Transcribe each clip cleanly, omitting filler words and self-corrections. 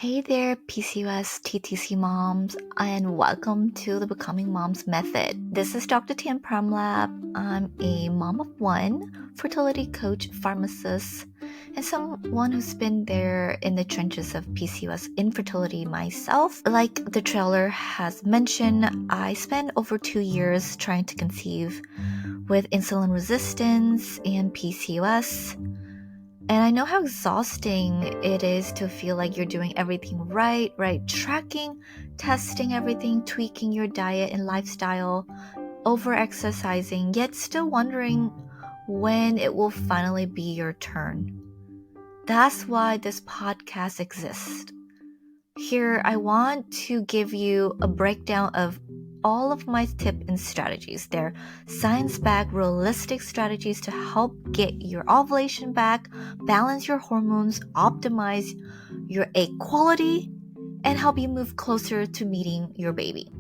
Hey there, PCOS TTC moms, and welcome to the Becoming Moms Method. This is Dr. Tian Pramlab. I'm a mom of one, fertility coach, pharmacist, and someone who's been there in the trenches of PCOS infertility myself. Like the trailer has mentioned, I spent over 2 years trying to conceive with insulin resistance and PCOS. And I know how exhausting it is to feel like you're doing everything right, tracking, testing everything, tweaking your diet and lifestyle, over exercising, yet still wondering when it will finally be your turn. That's why this podcast exists. Here, I want to give you a breakdown of all of my tips and strategies. They're science-backed, realistic strategies to help get your ovulation back, balance your hormones, optimize your egg quality, and help you move closer to meeting your baby.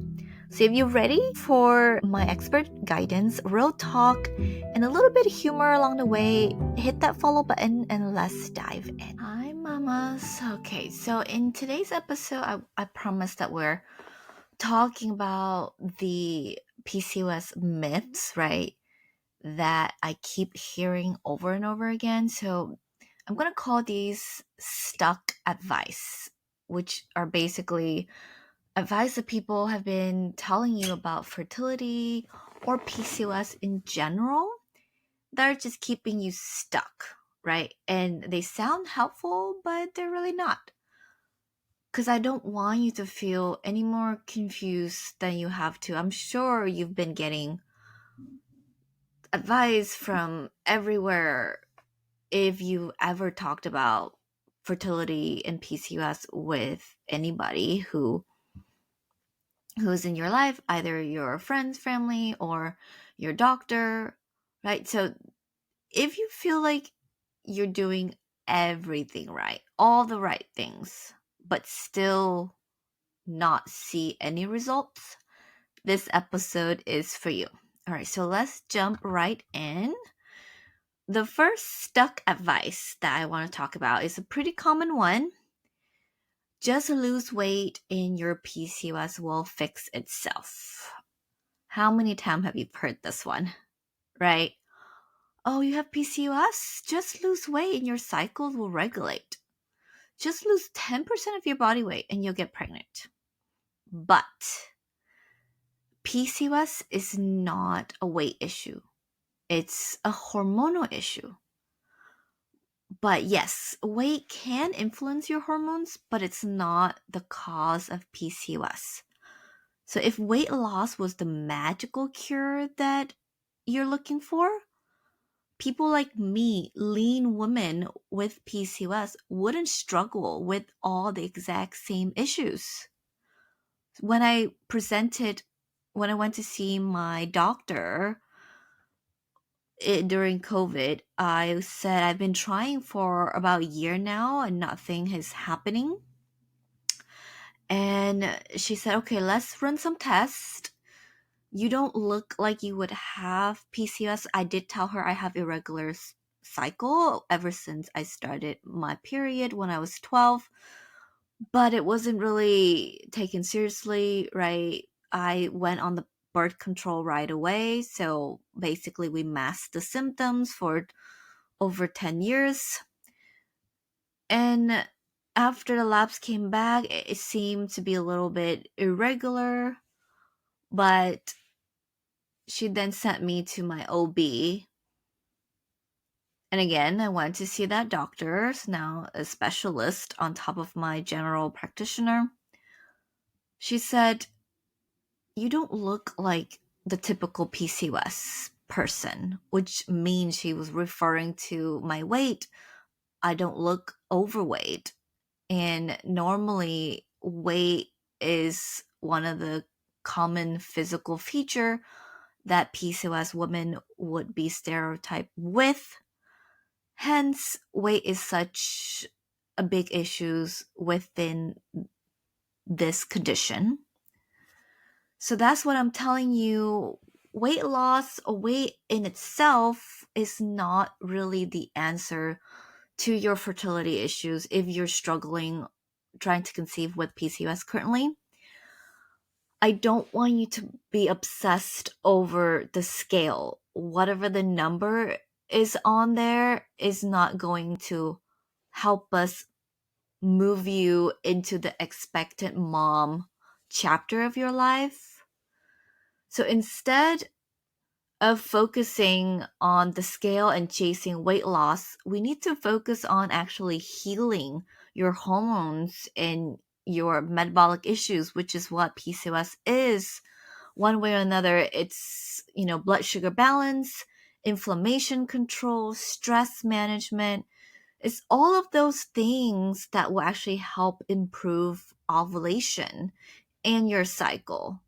So if you're ready for my expert guidance, real talk, and a little bit of humor along the way, hit that follow button and let's dive in. Hi, mamas. Okay, so in today's episode, I promised that we're talking about the PCOS myths, right? That I keep hearing over and over again. So I'm going to call these stuck advice, which are basically advice that people have been telling you about fertility or PCOS in general that are just keeping you stuck, right? And they sound helpful, but they're really not. Because I don't want you to feel any more confused than you have to. I'm sure you've been getting advice from everywhere if you ever talked about fertility and PCOS with anybody who's in your life, either your friends, family, or your doctor, right? So if you feel like you're doing everything right, all the right things, but still not see any results, this episode is for you. All right, so let's jump right in. The first stuck advice that I want to talk about is a pretty common one. Just lose weight and your PCOS will fix itself. How many times have you heard this one, right? Oh, you have PCOS? Just lose weight and your cycles will regulate. Just lose 10% of your body weight and you'll get pregnant. But PCOS is not a weight issue. It's a hormonal issue. But yes, weight can influence your hormones, but it's not the cause of PCOS. So if weight loss was the magical cure that you're looking for, people like me, lean women with PCOS, wouldn't struggle with all the exact same issues. When I went to see my doctor during COVID, I said I've been trying for about a year now and nothing is happening. And she said, okay, let's run some tests. You don't look like you would have PCOS. I did tell her I have irregular cycle ever since I started my period when I was 12, but it wasn't really taken seriously, right? I went on the birth control right away. So basically, we masked the symptoms for over 10 years. And after the labs came back, it seemed to be a little bit irregular, but she then sent me to my OB. And again, I went to see that doctor, now a specialist on top of my general practitioner. She said, you don't look like the typical PCOS person, which means she was referring to my weight. I don't look overweight. And normally, weight is one of the common physical feature that PCOS women would be stereotyped with. Hence, weight is such a big issue within this condition. So that's what I'm telling you. Weight loss or weight in itself is not really the answer to your fertility issues if you're struggling trying to conceive with PCOS currently, I don't want you to be obsessed over the scale. Whatever the number is on there is not going to help us move you into the expectant mom chapter of your life. So instead of focusing on the scale and chasing weight loss, we need to focus on actually healing your hormones and your metabolic issues, which is what PCOS is. One way or another, it's, blood sugar balance, inflammation control, stress management. It's all of those things that will actually help improve ovulation and your cycle.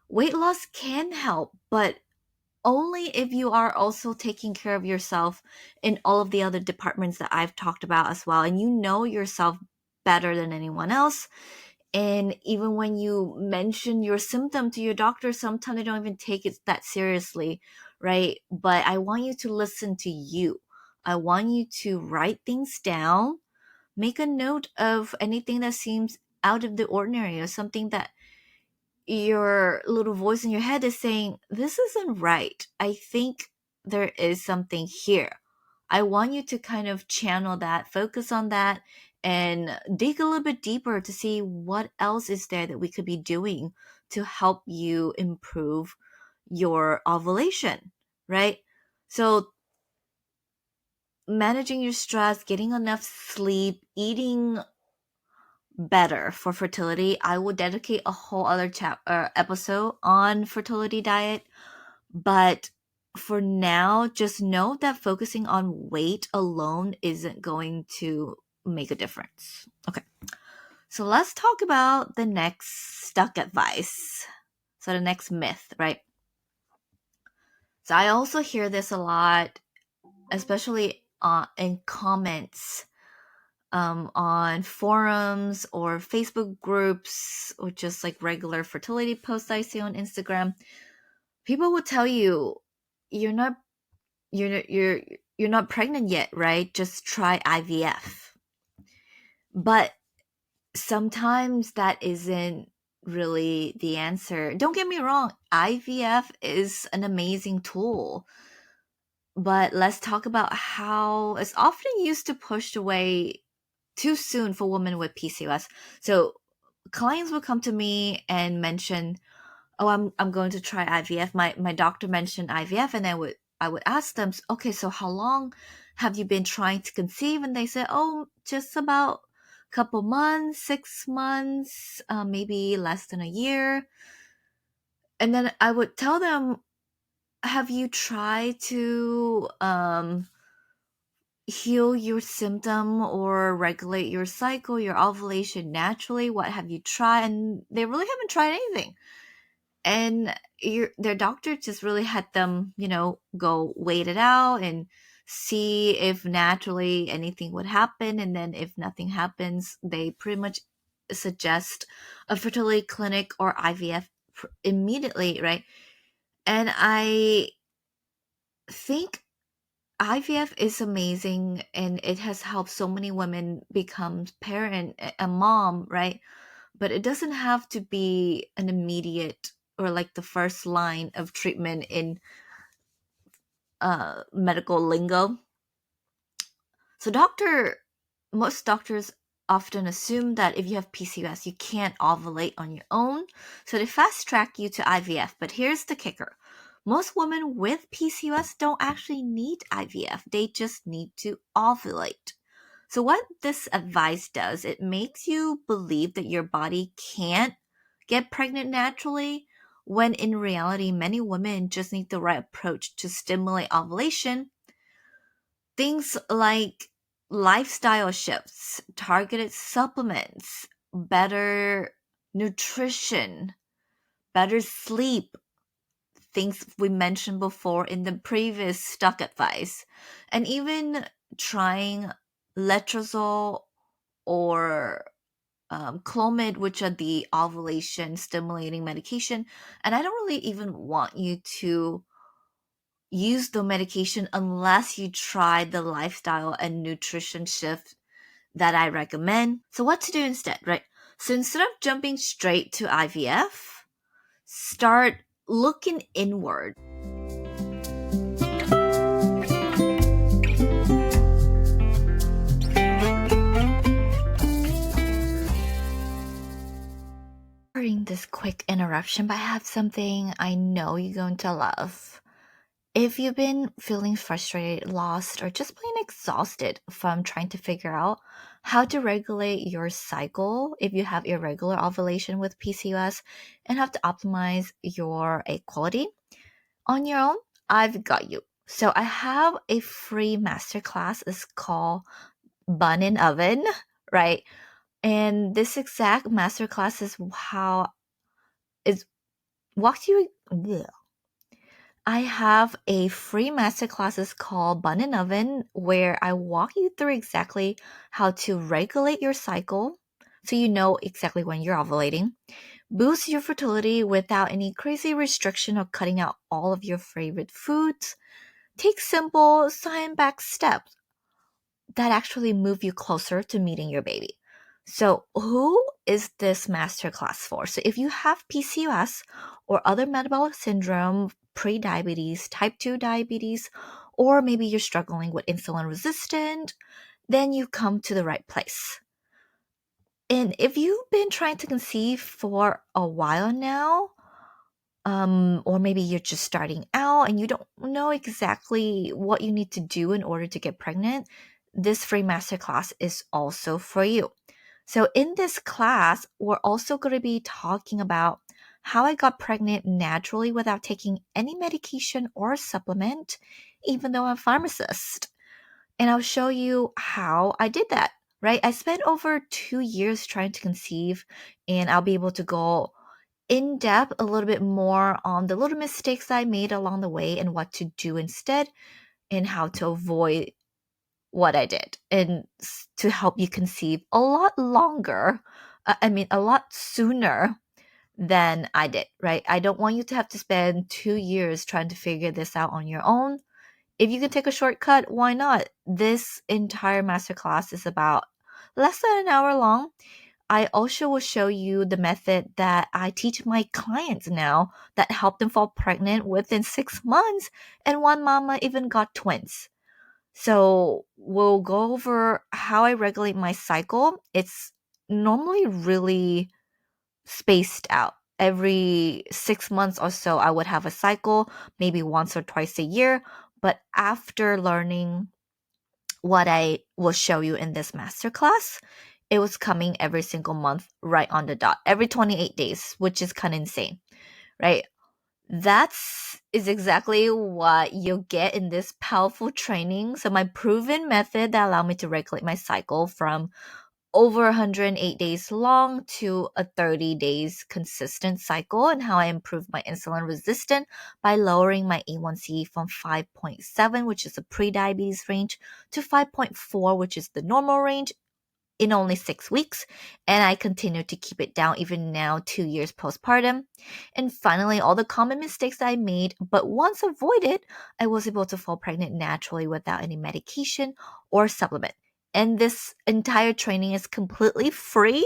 Weight loss can help, but only if you are also taking care of yourself in all of the other departments that I've talked about as well. And you know yourself better than anyone else. And even when you mention your symptom to your doctor, sometimes they don't even take it that seriously, right? But I want you to listen to you. I want you to write things down, make a note of anything that seems out of the ordinary or something that your little voice in your head is saying, this isn't right. I think there is something here. I want you to kind of channel that, focus on that, and dig a little bit deeper to see what else is there that we could be doing to help you improve your ovulation, right? So, managing your stress, getting enough sleep, eating better for fertility. I will dedicate a whole other episode on fertility diet, but for now, just know that focusing on weight alone isn't going to make a difference. Okay, so let's talk about the next stuck advice. So the next myth, right? So I also hear this a lot, especially in comments on forums or Facebook groups, or just like regular fertility posts I see on Instagram. People will tell you, you're not you're not pregnant yet, right? Just try IVF. But sometimes that isn't really the answer. Don't get me wrong, IVF is an amazing tool. But let's talk about how it's often used to push away too soon for women with PCOS. So clients will come to me and mention, "Oh, I'm going to try IVF. My doctor mentioned IVF," and I would ask them, "Okay, so how long have you been trying to conceive?" And they say, "Oh, just about a couple months, 6 months, maybe less than a year." And then I would tell them, "Have you tried to heal your symptom or regulate your cycle, your ovulation naturally? What have you tried?" And they really haven't tried anything. And their doctor just really had them, go wait it out and see if naturally anything would happen. And then if nothing happens, they pretty much suggest a fertility clinic or IVF immediately, right? And I think IVF is amazing and it has helped so many women become parent, a mom, right? But it doesn't have to be an immediate or like the first line of treatment in medical lingo. So most doctors often assume that if you have PCOS, you can't ovulate on your own. So they fast track you to IVF. But here's the kicker. Most women with PCOS don't actually need IVF. They just need to ovulate. So what this advice does, it makes you believe that your body can't get pregnant naturally, when in reality, many women just need the right approach to stimulate ovulation. Things like lifestyle shifts, targeted supplements, better nutrition, better sleep, things we mentioned before in the previous stuck advice, and even trying letrozole or Clomid, which are the ovulation stimulating medication. And I don't really even want you to use the medication unless you try the lifestyle and nutrition shift that I recommend. So what to do instead, right? So instead of jumping straight to IVF, start looking inward. During this quick interruption, but I have something I know you're going to love. If you've been feeling frustrated, lost, or just plain exhausted from trying to figure out how to regulate your cycle if you have irregular ovulation with PCOS and have to optimize your egg quality on your own, I've got you. So I have a free masterclass. It's called Bun in Oven, right? And this exact masterclass is how is walks you. Bleh. I have a free masterclasses called Bun and Oven where I walk you through exactly how to regulate your cycle so you know exactly when you're ovulating, boost your fertility without any crazy restriction or cutting out all of your favorite foods, take simple science-backed steps that actually move you closer to meeting your baby. So, who is this masterclass for? So, if you have PCOS or other metabolic syndrome, pre-diabetes, type 2 diabetes, or maybe you're struggling with insulin resistant, then you come to the right place. And if you've been trying to conceive for a while now, or maybe you're just starting out and you don't know exactly what you need to do in order to get pregnant, this free masterclass is also for you. So in this class, we're also going to be talking about how I got pregnant naturally without taking any medication or supplement, even though I'm a pharmacist. And I'll show you how I did that, right? I spent over 2 years trying to conceive, and I'll be able to go in depth a little bit more on the little mistakes I made along the way and what to do instead and how to avoid what I did and to help you conceive a lot longer. A lot sooner than I did, right? I don't want you to have to spend 2 years trying to figure this out on your own. If you can take a shortcut, why not? This entire masterclass is about less than an hour long. I also will show you the method that I teach my clients now that help them fall pregnant within 6 months, and one mama even got twins. So we'll go over how I regulate my cycle. It's normally really spaced out. Every 6 months or so, I would have a cycle, maybe once or twice a year. But after learning what I will show you in this masterclass, it was coming every single month right on the dot, every 28 days, which is kind of insane, right? That's is exactly what you'll get in this powerful training. So my proven method that allowed me to regulate my cycle from over 108 days long to a 30 days consistent cycle, and how I improved my insulin resistance by lowering my A1C from 5.7, which is the pre-diabetes range, to 5.4, which is the normal range, in only 6 weeks, and I continue to keep it down even now 2 years postpartum. And finally, all the common mistakes I made, but once avoided, I was able to fall pregnant naturally without any medication or supplement. And this entire training is completely free,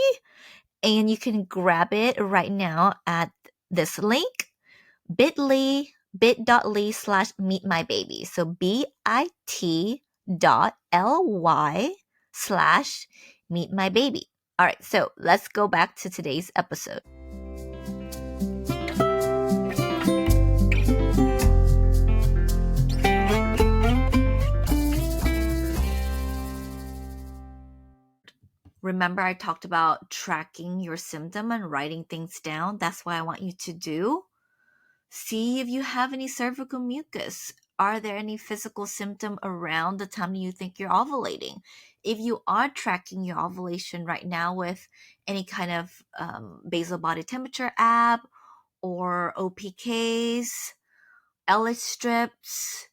and you can grab it right now at this link, bit.ly/meet my baby. So bit.ly/meet my baby. All right, so let's go back to today's episode. Remember, I talked about tracking your symptom and writing things down. That's what I want you to do. See if you have any cervical mucus. Are there any physical symptom around the time you think you're ovulating? If you are tracking your ovulation right now with any kind of basal body temperature app or OPKs, Ellis strips,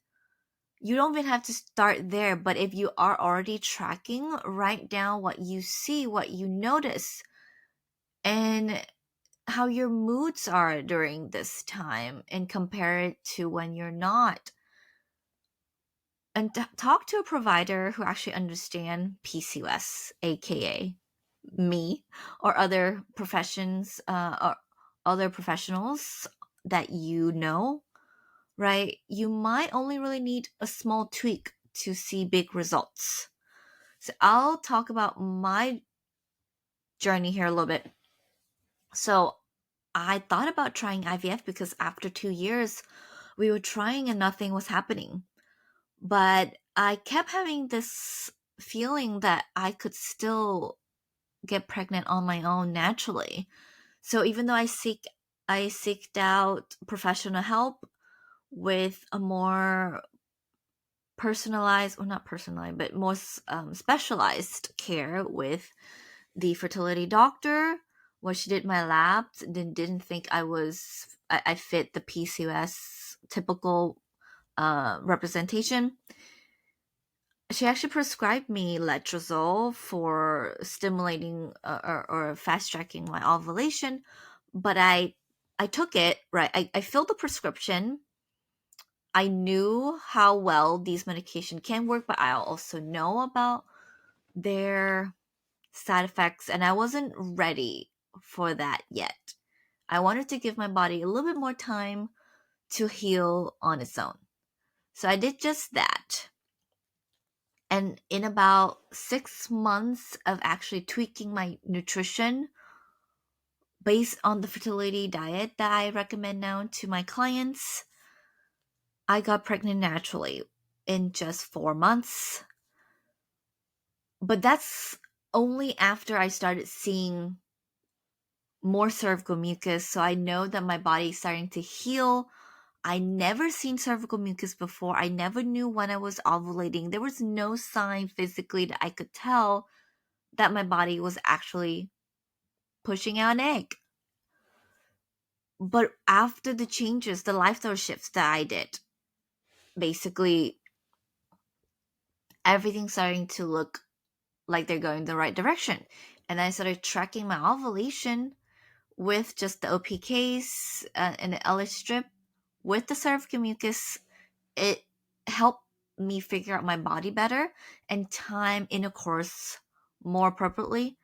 you don't even have to start there. But if you are already tracking, write down what you see, what you notice, and how your moods are during this time, and compare it to when you're not. and talk to a provider who actually understand PCOS, aka me, or other professions, or other professionals that you know, right? You might only really need a small tweak to see big results. So I'll talk about my journey here a little bit. So I thought about trying IVF because after 2 years, we were trying and nothing was happening. But I kept having this feeling that I could still get pregnant on my own naturally. So even though I seeked out professional help with a more personalized, or not personalized, but more specialized care with the fertility doctor, when she did my labs, then didn't think I fit the PCOS typical representation. She actually prescribed me letrozole for stimulating or fast tracking my ovulation, but I took it, right. I filled the prescription. I knew how well these medication can work, but I also know about their side effects, and I wasn't ready for that yet. I wanted to give my body a little bit more time to heal on its own. So I did just that. And in about 6 months of actually tweaking my nutrition based on the fertility diet that I recommend now to my clients, I got pregnant naturally in just 4 months. But that's only after I started seeing more cervical mucus. So I know that my body is starting to heal. I never seen cervical mucus before. I never knew when I was ovulating. There was no sign physically that I could tell that my body was actually pushing out an egg. But after the changes, the lifestyle shifts that I did, basically everything's starting to look like they're going the right direction. And I started tracking my ovulation with just the OPKs and the LH strip with the cervical mucus. It helped me figure out my body better and time intercourse more appropriately.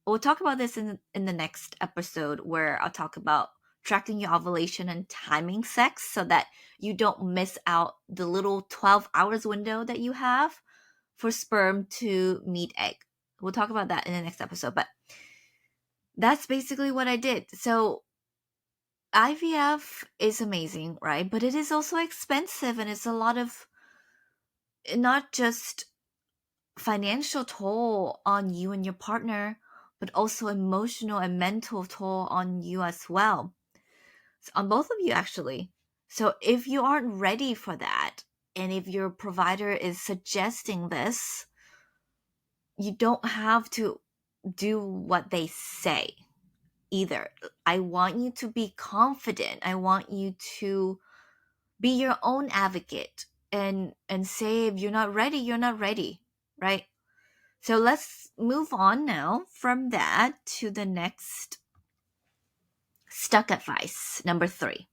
We'll talk about this in the next episode, where I'll talk about tracking your ovulation and timing sex so that you don't miss out the little 12 hours window that you have for sperm to meet egg. We'll talk about that in the next episode, but that's basically what I did. So IVF is amazing, right? But it is also expensive, and it's a lot of not just financial toll on you and your partner, but also emotional and mental toll on you as well. So on both of you, actually. So if you aren't ready for that, and if your provider is suggesting this, you don't have to do what they say either. I want you to be confident. I want you to be your own advocate and say, if you're not ready, you're not ready, right? So let's move on now from that to the next stuck advice, number 3.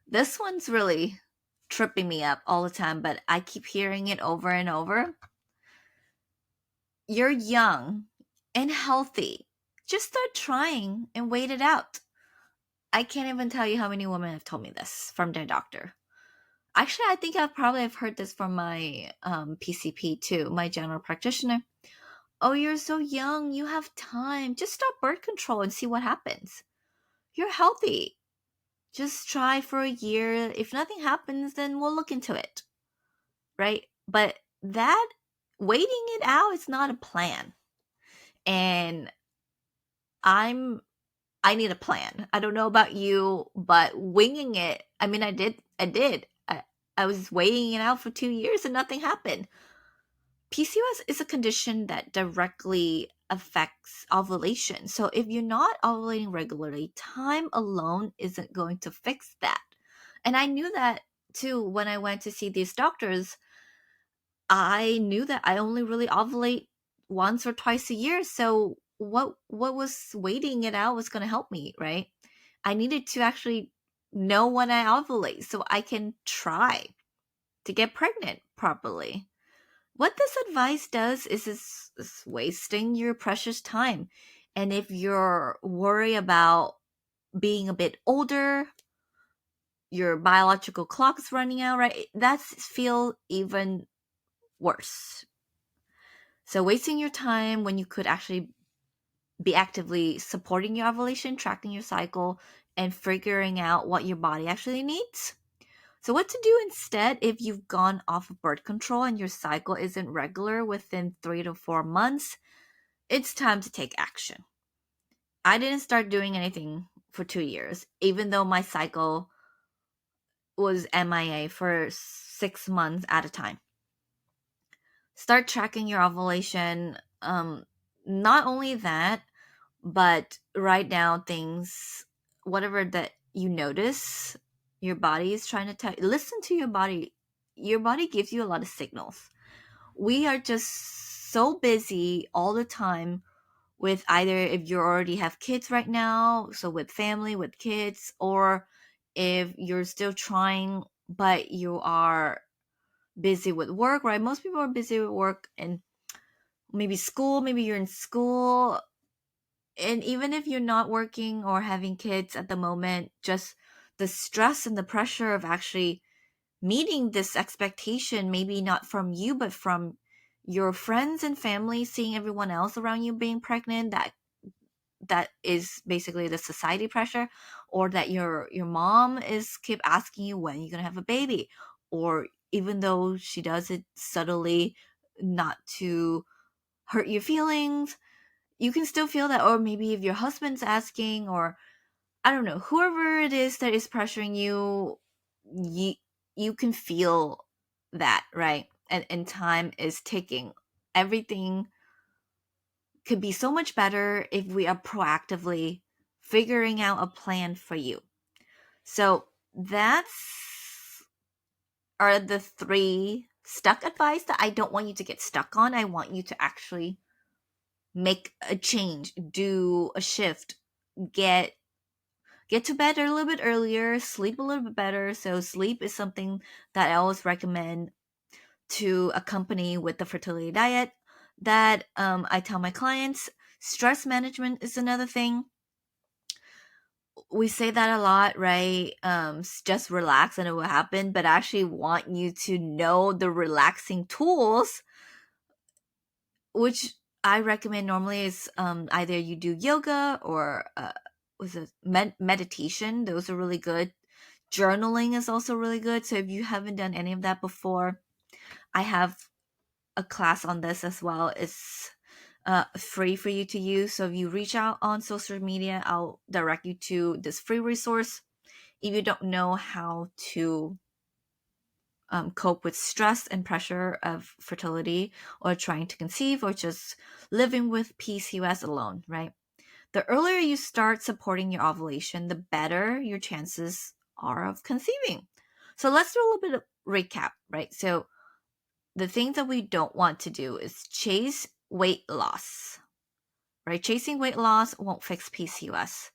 This one's really tripping me up all the time, but I keep hearing it over and over. You're young and healthy. Just start trying and wait it out. I can't even tell you how many women have told me this from their doctor. Actually, I think I've probably have heard this from my PCP too, my general practitioner. Oh, you're so young. You have time. Just stop birth control and see what happens. You're healthy. Just try for a year. If nothing happens, then we'll look into it. Right? But that waiting it out is not a plan. And I need a plan. I don't know about you, but winging it, I mean, I did. I was waiting it out for 2 years and nothing happened. PCOS is a condition that directly affects ovulation. So if you're not ovulating regularly, time alone isn't going to fix that. And I knew that too when I went to see these doctors. I knew that I only really ovulate once or twice a year. So what was waiting it out was going to help me, right? I needed to actually know when I ovulate so I can try. to get pregnant properly. What this advice does is wasting your precious time. And if you're worried about being a bit older, your biological clock is running out, right? That's feel even worse. So wasting your time when you could actually be actively supporting your ovulation, tracking your cycle, and figuring out what your body actually needs. So what to do instead if you've gone off of birth control and your cycle isn't regular within 3 to 4 months? It's time to take action. I didn't start doing anything for 2 years, even though my cycle was MIA for 6 months at a time. Start tracking your ovulation. Not only that, but write down things, whatever that you notice your body is trying to tell you. Listen to your body. Your body gives you a lot of signals. We are just so busy all the time with either if you already have kids right now, so with family, with kids, or if you're still trying but you are busy with work, right? Most people are busy with work and maybe school, maybe you're in school. And even if you're not working or having kids at the moment, just the stress and the pressure of actually meeting this expectation, maybe not from you, but from your friends and family, seeing everyone else around you being pregnant, that is basically the society pressure, or that your mom is keep asking you when you're gonna have a baby, or even though she does it subtly not to hurt your feelings, you can still feel that. Or maybe if your husband's asking, or I don't know, whoever it is that is pressuring you, you can feel that, right? And time is ticking. Everything could be so much better if we are proactively figuring out a plan for you. So that's are the 3 stuck advice that I don't want you to get stuck on. I want you to actually make a change, do a shift, get to bed a little bit earlier, sleep a little bit better. So sleep is something that I always recommend to accompany with the fertility diet that I tell my clients. Stress management is another thing. We say that a lot, right? Just relax and it will happen, but I actually want you to know the relaxing tools, which I recommend normally is either you do yoga or was it meditation. Those are really good. Journaling is also really good. So if you haven't done any of that before, I have a class on this as well. It's free for you to use. So if you reach out on social media, I'll direct you to this free resource. If you don't know how to cope with stress and pressure of fertility, or trying to conceive, or just living with PCOS alone, right? The earlier you start supporting your ovulation, the better your chances are of conceiving. So let's do a little bit of recap, right? So the things that we don't want to do is chase weight loss, right? Chasing weight loss won't fix PCOS.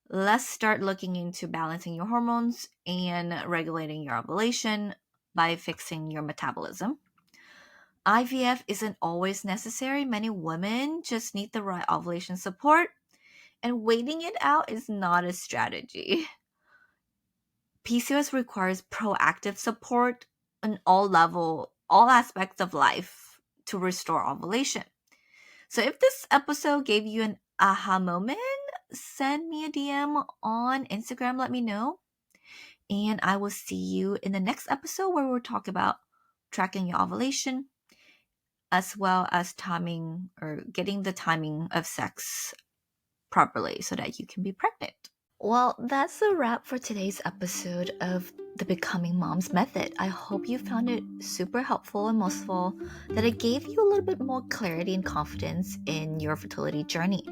Let's start looking into balancing your hormones and regulating your ovulation by fixing your metabolism. IVF isn't always necessary. Many women just need the right ovulation support, and waiting it out is not a strategy. PCOS requires proactive support on all aspects of life to restore ovulation. So if this episode gave you an aha moment, send me a DM on Instagram, let me know. And I will see you in the next episode where we'll talk about tracking your ovulation, as well as timing or getting the timing of sex properly so that you can be pregnant. Well, that's a wrap for today's episode of the Becoming Moms Method. I hope you found it super helpful and most of all, that it gave you a little bit more clarity and confidence in your fertility journey.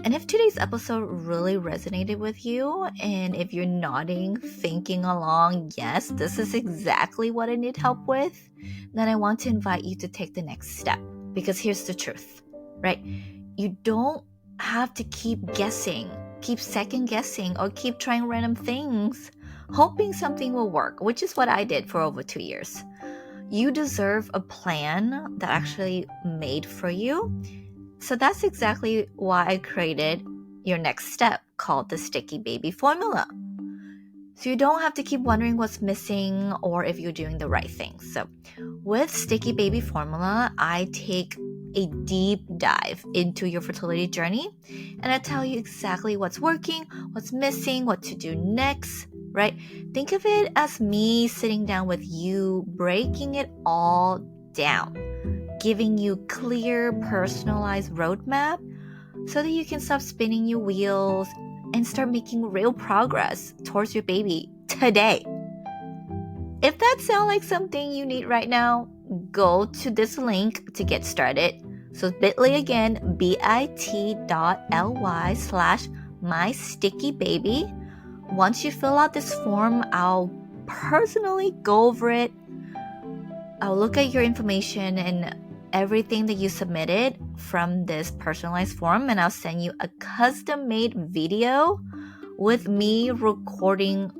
And if today's episode really resonated with you, and if you're nodding, thinking along, yes, this is exactly what I need help with, then I want to invite you to take the next step. Because here's the truth, right? You don't have to keep guessing, keep second guessing, or keep trying random things, hoping something will work, which is what I did for over 2 years. You deserve a plan that actually made for you. So that's exactly why I created your next step called the Sticky Baby Formula. So you don't have to keep wondering what's missing or if you're doing the right thing. So with Sticky Baby Formula, I take a deep dive into your fertility journey and I tell you exactly what's working, what's missing, what to do next, right? Think of it as me sitting down with you, breaking it all down, giving you clear, personalized roadmap so that you can stop spinning your wheels and start making real progress towards your baby today. If that sounds like something you need right now, go to this link to get started. So bit.ly again, bit.ly/mystickybaby. Once you fill out this form, I'll personally go over it. I'll look at your information and everything that you submitted from this personalized form, and I'll send you a custom-made video with me recording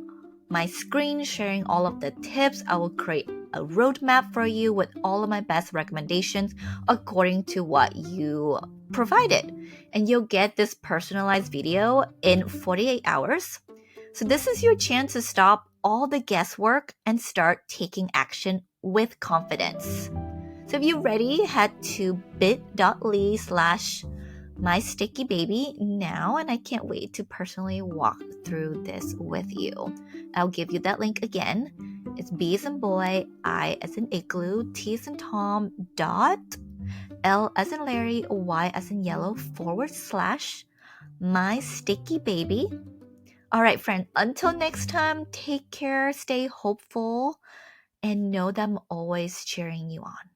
my screen, sharing all of the tips. I will create a roadmap for you with all of my best recommendations according to what you provided. And you'll get this personalized video in 48 hours. So this is your chance to stop all the guesswork and start taking action with confidence. So if you're ready, head to bit.ly/mystickybaby now, and I can't wait to personally walk through this with you. I'll give you that link again. It's B as in boy, I as in igloo, T as in Tom, .L as in Larry, Y as in yellow, /mystickybaby. All right, friend, until next time, take care, stay hopeful, and know that I'm always cheering you on.